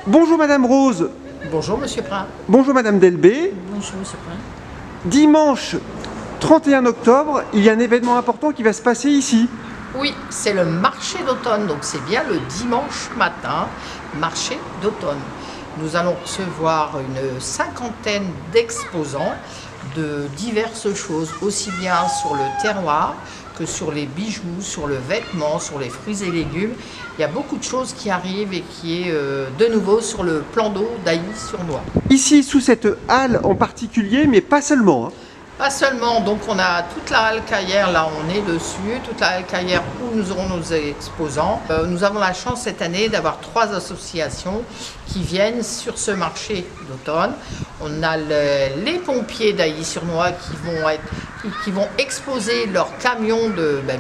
Bonjour Madame Rose. Bonjour Monsieur Prin. Bonjour Madame Delbé. Bonjour Monsieur Prin. Dimanche 31 octobre, il y a un événement important qui va se passer ici. Oui, c'est le marché d'automne, donc c'est bien le dimanche matin, marché d'automne. Nous allons recevoir une cinquantaine d'exposants de diverses choses, aussi bien sur le terroir que sur les bijoux, sur le vêtement, sur les fruits et légumes. Il y a beaucoup de choses qui arrivent et qui est de nouveau sur le plan d'eau d'Ailly-sur-Noix. Ici, sous cette halle en particulier, mais pas seulement, hein. Pas seulement, donc on a toute la halle Caillère, là on est dessus, toute la halle Caillère où nous aurons nos exposants. Nous avons la chance cette année d'avoir 3 associations qui viennent sur ce marché d'automne. On a les pompiers d'Ailly-sur-Noix qui vont exposer leurs camions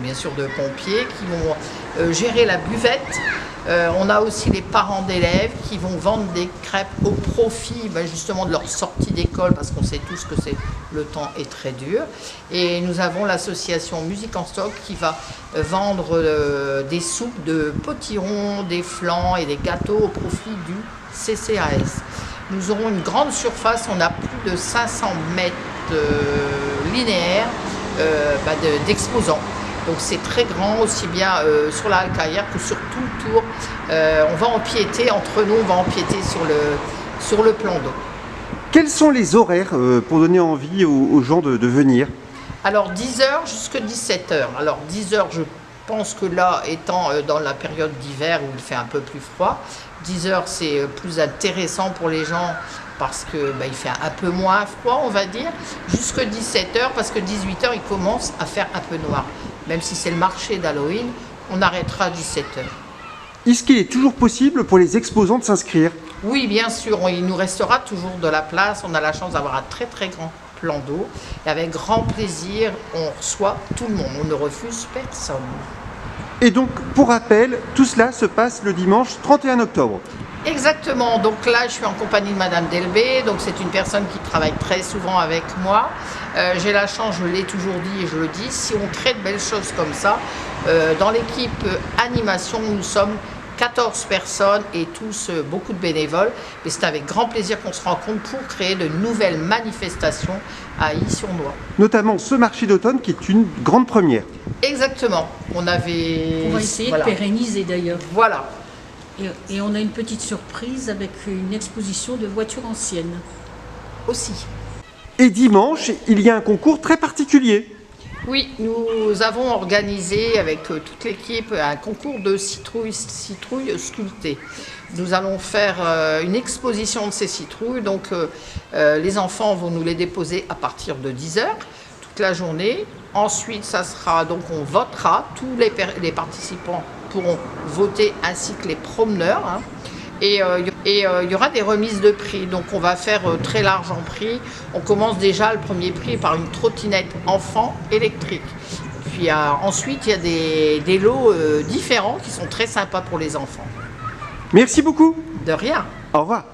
bien sûr de pompiers, qui vont gérer la buvette. On a aussi les parents d'élèves qui vont vendre des crêpes au profit justement de leur sortie d'école, parce qu'on sait tous que le temps est très dur. Et nous avons l'association Musique en Stock qui va vendre des soupes de potirons, des flans et des gâteaux au profit du CCAS. Nous aurons une grande surface, on a plus de 500 mètres linéaires d'exposants. Donc c'est très grand, aussi bien sur la halle Caillère que sur tout le tour. On va empiéter, entre nous, on va empiéter sur le plan d'eau. Quels sont les horaires pour donner envie aux gens de venir? Alors 10h jusqu'à 17h. Alors 10h, je pense que là, étant dans la période d'hiver où il fait un peu plus froid, 10h c'est plus intéressant pour les gens parce que il fait un peu moins froid, on va dire, jusqu'à 17h, parce que 18h il commence à faire un peu noir. Même si c'est le marché d'Halloween, on arrêtera à 17h. Est-ce qu'il est toujours possible pour les exposants de s'inscrire? Oui, bien sûr, il nous restera toujours de la place. On a la chance d'avoir un très très grand plan d'eau. Et avec grand plaisir, on reçoit tout le monde. On ne refuse personne. Et donc, pour rappel, tout cela se passe le dimanche 31 octobre. Exactement, donc là je suis en compagnie de Madame Delbé, donc c'est une personne qui travaille très souvent avec moi. J'ai la chance, je l'ai toujours dit et je le dis, si on crée de belles choses comme ça, dans l'équipe animation nous sommes 14 personnes et tous beaucoup de bénévoles, et c'est avec grand plaisir qu'on se rencontre pour créer de nouvelles manifestations à Ailly-sur-Noix. Notamment ce marché d'automne qui est une grande première. Exactement, on va essayer de pérenniser d'ailleurs. Voilà. Et on a une petite surprise avec une exposition de voitures anciennes. Aussi. Et dimanche, il y a un concours très particulier. Oui, nous avons organisé avec toute l'équipe un concours de citrouilles sculptées. Nous allons faire une exposition de ces citrouilles, donc les enfants vont nous les déposer à partir de 10h, toute la journée. Ensuite, ça sera, donc on votera, tous les participants pourront voter ainsi que les promeneurs. Hein. Et il y aura des remises de prix, donc on va faire très large en prix. On commence déjà le premier prix par une trottinette enfant électrique. Puis ensuite, il y a des lots différents qui sont très sympas pour les enfants. Merci beaucoup. De rien. Au revoir.